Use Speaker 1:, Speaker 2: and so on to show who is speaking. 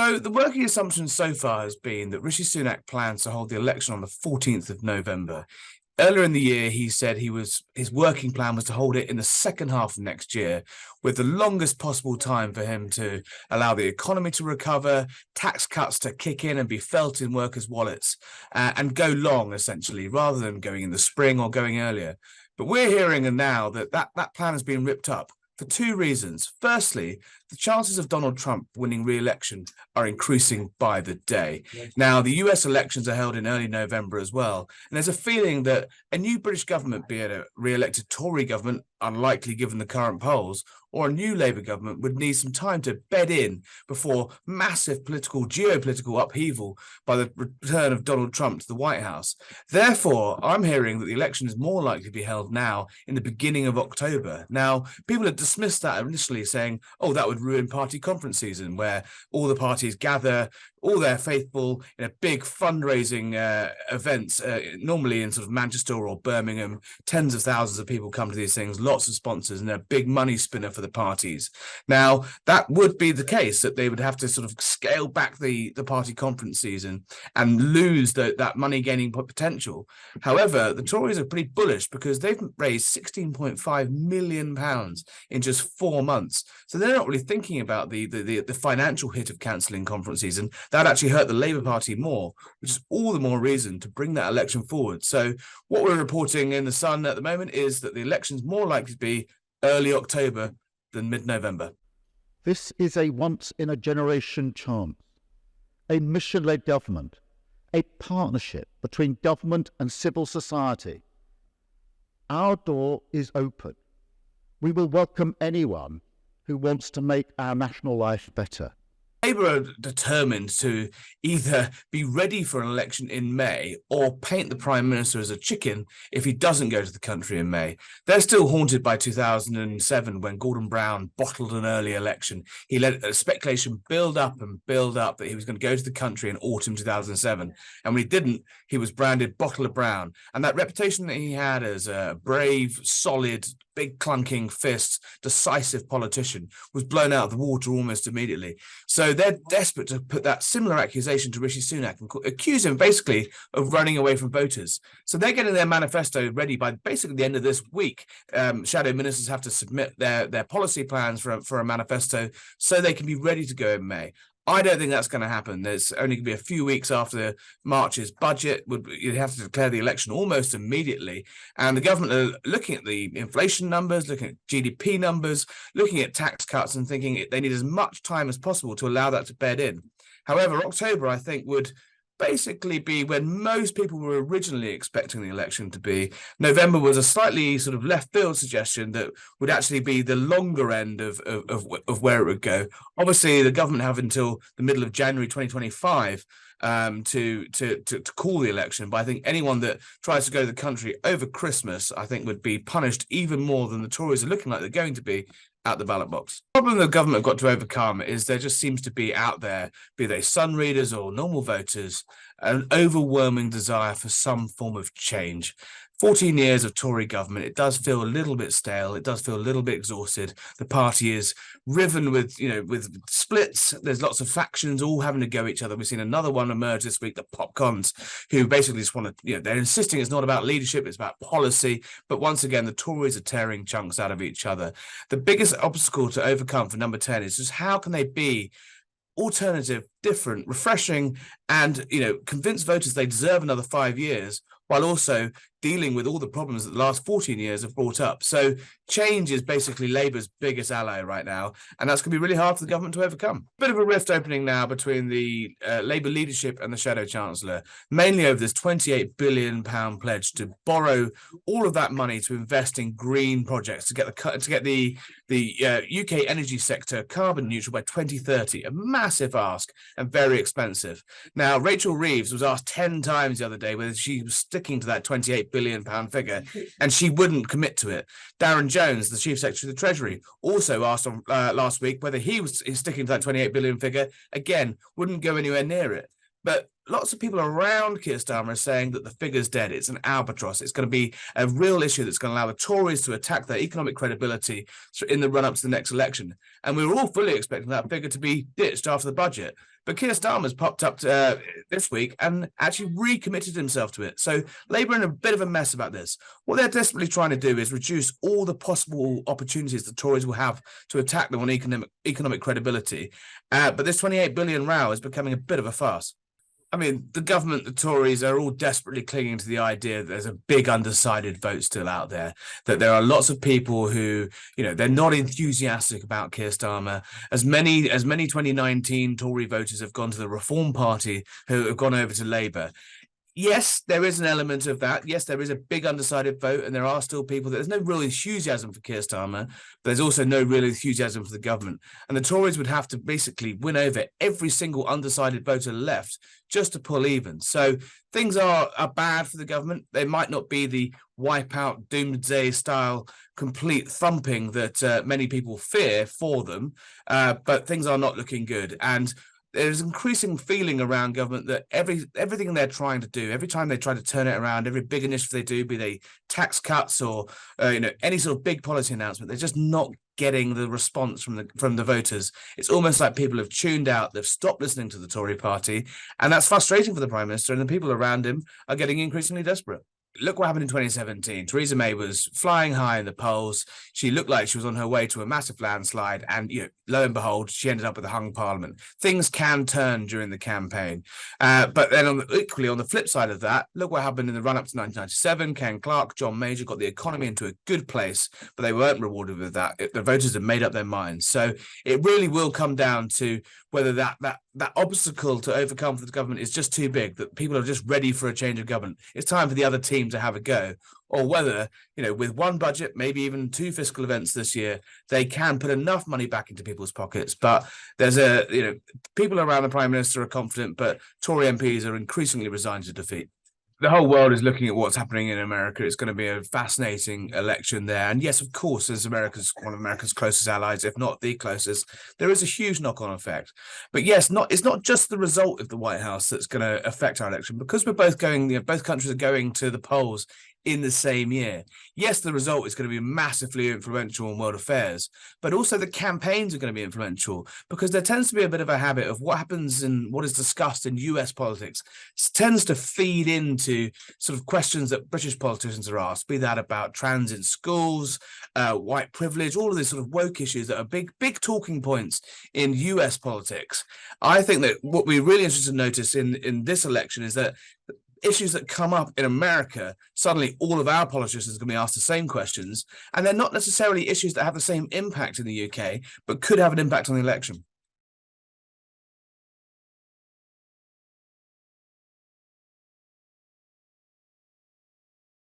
Speaker 1: So the working assumption so far has been that Rishi Sunak plans to hold the election on the 14th of November. Earlier in the year, he said his working plan was to hold it in the second half of next year, with the longest possible time for him to allow the economy to recover, tax cuts to kick in and be felt in workers' wallets, and go long, essentially, rather than going in the spring or going earlier. But we're hearing now that plan has been ripped up for two reasons. Firstly, the chances of Donald Trump winning re-election are increasing by the day. Now, the US elections are held in early November as well, and there's a feeling that a new British government, be it a re-elected Tory government, unlikely given the current polls, or a new Labour government, would need some time to bed in before massive geopolitical upheaval by the return of Donald Trump to the White House. Therefore, I'm hearing that the election is more likely to be held now in the beginning of October. Now, people have dismissed that initially, saying, oh, that would ruin party conference season, where all the parties gather all their faithful in a big fundraising events, normally in sort of Manchester or Birmingham. Tens of thousands of people come to these things, lots of sponsors, and a big money spinner for the parties. Now, that would be the case, that they would have to sort of scale back the party conference season and lose that money-gaining potential. However, the Tories are pretty bullish because they've raised £16.5 million in just 4 months. So they're not really thinking about the financial hit of cancelling conference season. That actually hurt the Labour Party more, which is all the more reason to bring that election forward. So what we're reporting in The Sun at the moment is that the election's more likely to be early October than mid-November.
Speaker 2: This is a once-in-a-generation chance, a mission-led government, a partnership between government and civil society. Our door is open. We will welcome anyone who wants to make our national life better.
Speaker 1: Labour are determined to either be ready for an election in May or paint the Prime Minister as a chicken if he doesn't go to the country in May. They're still haunted by 2007 when Gordon Brown bottled an early election. He let speculation build up that he was going to go to the country in autumn 2007. And when he didn't, he was branded Bottler Brown. And that reputation that he had as a brave, solid, big clunking fists, decisive politician was blown out of the water almost immediately. So they're desperate to put that similar accusation to Rishi Sunak and accuse him basically of running away from voters. So they're getting their manifesto ready by basically the end of this week. Shadow ministers have to submit their policy plans for a manifesto so they can be ready to go in May. I don't think that's going to happen. There's only going to be a few weeks after March's budget. You'd have to declare the election almost immediately. And the government are looking at the inflation numbers, looking at GDP numbers, looking at tax cuts and thinking they need as much time as possible to allow that to bed in. However, October, I think, would basically be when most people were originally expecting the election to be. November was a slightly sort of left field suggestion that would actually be the longer end of where it would go. Obviously, the government have until the middle of January 2025 to call the election. But I think anyone that tries to go to the country over Christmas, I think, would be punished even more than the Tories are looking like they're going to be at the ballot box. The problem the government have got to overcome is there just seems to be out there, be they Sun readers or normal voters, an overwhelming desire for some form of change. 14 years of Tory government, it does feel a little bit stale. It does feel a little bit exhausted. The party is riven with splits. There's lots of factions all having to go at each other. We've seen another one emerge this week, the popcons, who basically just want to, they're insisting it's not about leadership, it's about policy. But once again, the Tories are tearing chunks out of each other. The biggest obstacle to overcome for number 10 is just how can they be alternative, different, refreshing, and convince voters they deserve another 5 years, while also dealing with all the problems that the last 14 years have brought up. So change is basically Labour's biggest ally right now, and that's going to be really hard for the government to overcome. Bit of a rift opening now between the Labour leadership and the Shadow Chancellor, mainly over this £28 billion pledge to borrow all of that money to invest in green projects to get the UK energy sector carbon neutral by 2030, a massive ask and very expensive. Now, Rachel Reeves was asked 10 times the other day whether she was sticking to that £28 billion figure, and she wouldn't commit to it. Darren Jones, the Chief Secretary of the Treasury, also asked last week whether he's sticking to that 28 billion figure. Again, wouldn't go anywhere near it. But lots of people around Keir Starmer are saying that the figure's dead. It's an albatross. It's going to be a real issue that's going to allow the Tories to attack their economic credibility in the run-up to the next election. And we were all fully expecting that figure to be ditched after the budget. But Keir Starmer's popped up this week and actually recommitted himself to it. So Labour are in a bit of a mess about this. What they're desperately trying to do is reduce all the possible opportunities the Tories will have to attack them on economic credibility. But this 28 billion row is becoming a bit of a farce. I mean, the government, the Tories are all desperately clinging to the idea that there's a big undecided vote still out there, that there are lots of people who, they're not enthusiastic about Keir Starmer. As many 2019 Tory voters have gone to the Reform Party who have gone over to Labour. Yes, there is an element of that. Yes, there is a big undecided vote, and there are still people that there's no real enthusiasm for Keir Starmer, but there's also no real enthusiasm for the government. And the Tories would have to basically win over every single undecided voter left just to pull even. So things are bad for the government. They might not be the wipeout, doomsday style, complete thumping that many people fear for them, but things are not looking good. And there's increasing feeling around government that everything they're trying to do, every time they try to turn it around, every big initiative they do, be they tax cuts or any sort of big policy announcement, they're just not getting the response from the voters. It's almost like people have tuned out, they've stopped listening to the Tory party, and that's frustrating for the Prime Minister, and the people around him are getting increasingly desperate. Look what happened in 2017. Theresa May was flying high in the polls. She looked like she was on her way to a massive landslide. And, lo and behold, she ended up with a hung parliament. Things can turn during the campaign. But then equally on the flip side of that, look what happened in the run-up to 1997. Ken Clarke, John Major got the economy into a good place, but they weren't rewarded with that. The voters have made up their minds. So it really will come down to whether that obstacle to overcome for the government is just too big, that people are just ready for a change of government. It's time for the other team to have a go, or whether, with one budget, maybe even two fiscal events this year, they can put enough money back into people's pockets. But there's people around the Prime Minister are confident, but Tory MPs are increasingly resigned to defeat. The whole world is looking at what's happening in America. It's going to be a fascinating election there. And yes, of course, as one of America's closest allies, if not the closest, there is a huge knock-on effect. But yes, it's not just the result of the White House that's going to affect our election, because we're both both countries are going to the polls in the same year. Yes, the result is going to be massively influential in world affairs, but also the campaigns are going to be influential, because there tends to be a bit of a habit of what happens in what is discussed in US politics tends to feed into sort of questions that British politicians are asked, be that about trans in schools, white privilege, all of these sort of woke issues that are big talking points in US politics. I think that what we're really interested to notice in this election is that issues that come up in America, suddenly all of our politicians are going to be asked the same questions, and they're not necessarily issues that have the same impact in the UK, but could have an impact on the election.